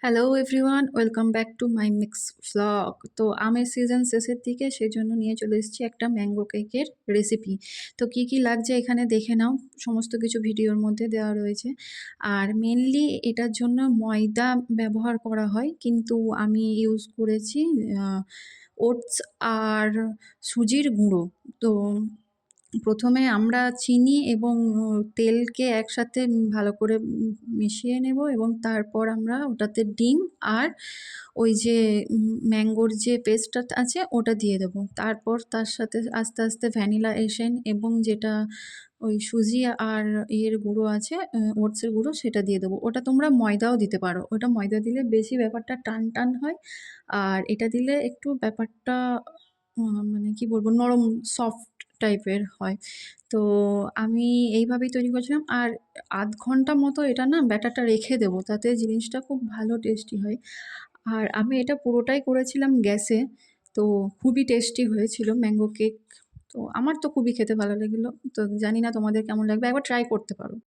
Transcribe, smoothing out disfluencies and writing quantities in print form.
Hello everyone, welcome back to my mix vlog. তো আমের season শেষের দিকে, সেজন্য নিয়ে চলে এসেছি একটা ম্যাঙ্গো কেকের রেসিপি। তো কি কি লাগছে এখানে দেখে নাও, সমস্ত কিছু ভিডিওর মধ্যে দেওয়া রয়েছে। আর মেনলি এটার জন্য ময়দা ব্যবহার করা হয়, কিন্তু আমি ইউজ করেছি ওটস আর সুজির গুঁড়ো। তো প্রথমে আমরা চিনি এবং তেলকে একসাথে ভালো করে মিশিয়ে নেব, এবং তারপর আমরা ওটাতে ডিম আর ওই যে ম্যাঙ্গোর যে পেস্টটা আছে ওটা দিয়ে দেবো। তারপর তার সাথে আস্তে আস্তে ভ্যানিলা এসেন এবং যেটা ওই সুজি আর ইয়ের গুঁড়ো আছে, ওটসের গুঁড়ো, সেটা দিয়ে দেবো। ওটা তোমরা ময়দাও দিতে পারো, ওটা ময়দা দিলে বেশি ব্যাপারটা টান টান হয়, আর এটা দিলে একটু ব্যাপারটা মানে কি বলবো, নরম সফট টাইপের হয়। তো আমি এইভাবেই তৈরি করেছিলাম, আর আধ ঘন্টা মতো এটা না ব্যাটারটা রেখে দেবো, তাতে জিনিসটা খুব ভালো টেস্টি হয়। আর আমি এটা পুরোটাই করেছিলাম গ্যাসে। তো খুবই টেস্টি হয়েছিল ম্যাঙ্গো কেক। তো আমার তো খুবই খেতে ভালো লাগলো। তো জানি না তোমাদের কেমন লাগবে, একবার ট্রাই করতে পারো।